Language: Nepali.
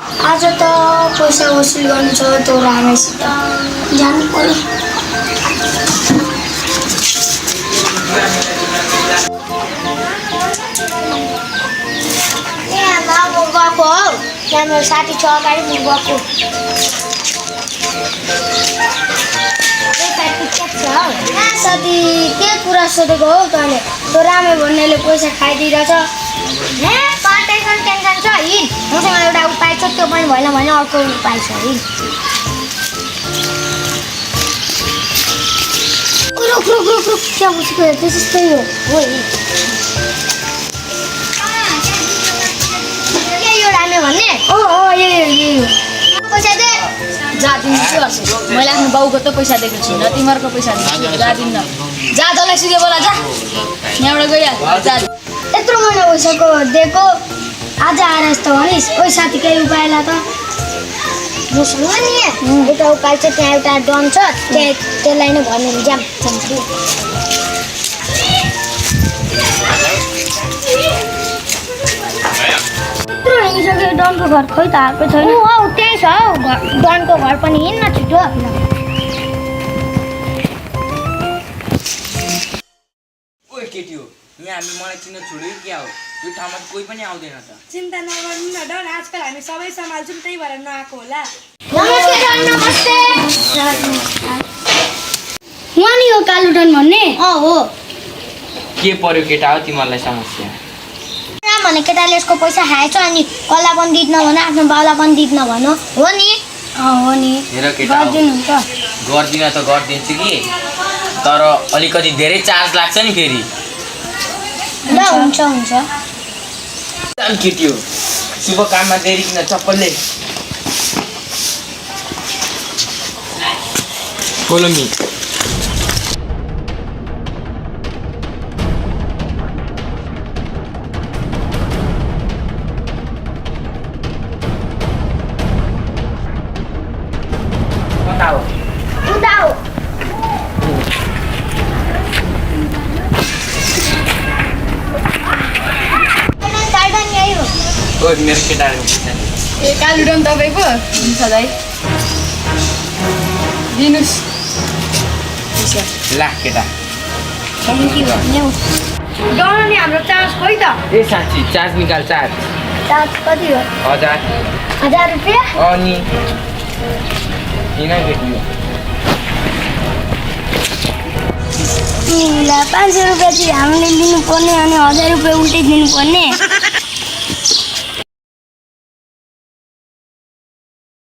आज त पैसा वसुल गर्नु छ त्यो रामेसित जानु पर्यो। गएको हौ त्यहाँ मेरो साथी छ अगाडि म गएको साथी के कुरा सोधेको हौ तैँले? त्यो रामे भन्नेले पैसा खाइदिइरहेछ। टेन्सन छ हिँड, मसँग एउटा उपाय छ, त्यो पनि भएन भने अर्को उपाय छ, हिँड। क्या बुझेको त्यस्तै हो यो रामे भन्ने? यही हो। पैसा दे जा दिन्छु। मैले आफ्नो बाउको त पैसा दिएको छुइनँ, तिमीहरूको पैसा दिन्छु, जा दिन्न। जा जसलाई सुके बोला जा, यहाँबाट गइहाल जा। यत्रो महिना भइसक्यो दिएको, आज आएर यस्तो भनिस्? ओइ साथी केही उपाय ला त। मसँग नि एउटा उपाय छ, त्यहाँ एउटा डन छ, त्यसलाई नै भन्नु जाम जान्छु। यत्रो हिँडिसक्यो, डनको घर खोइ त आएको छैन। हौ त्यही छ हौ, डनको घर पनि हिँड्न छिटो। ओइ केटी हो, यहाँ हामी मलाई चिन्न छोड्यो क्या हो? यो ठाउँमा कोही पनि आउँदैन त। चिन्ता नगर्नु न डन, आजकल हामी सबै सम्हाल्छौँ, त्यही भएर नआएको होला। नमस्ते डन, नमस्ते। उहाँ नि हो कालो डन भन्ने? हो। के पर्यो केटा हो तिमीहरूलाई समस्या? राम भने केटाले यसको पैसा खाएछ, अनि कसलाई पनि दिँदैन भन, आफ्नो बाउलाई पनि दिँदैन भन। हो नि? हो नि। हेर केटा हो, गर्दिन त गरिदिन्छु कि, तर अलिकति धेरै चार्ज लाग्छ नि फेरि। ल हुन्छ। केटी हो, शुभ काममा देरी किन चप्पलले follow me. ओइ मेरो केटाहरुको पैसा ए कालु डन तपाईको हुन्छ दाइ दिनुस् पैसा ला केटा थ्याङ्क यू न्यू डन नि हाम्रो चार्ज खोइ त? ए साथी चार्ज निकाल चार्ज कति हो? 1000 रुपैयाँ अनि किन भेट्नु ल 500 रुपैयाँ चाहिँ हामीले दिनुपर्ने अनि 1000 रुपैयाँ उल्टै दिनुपर्ने।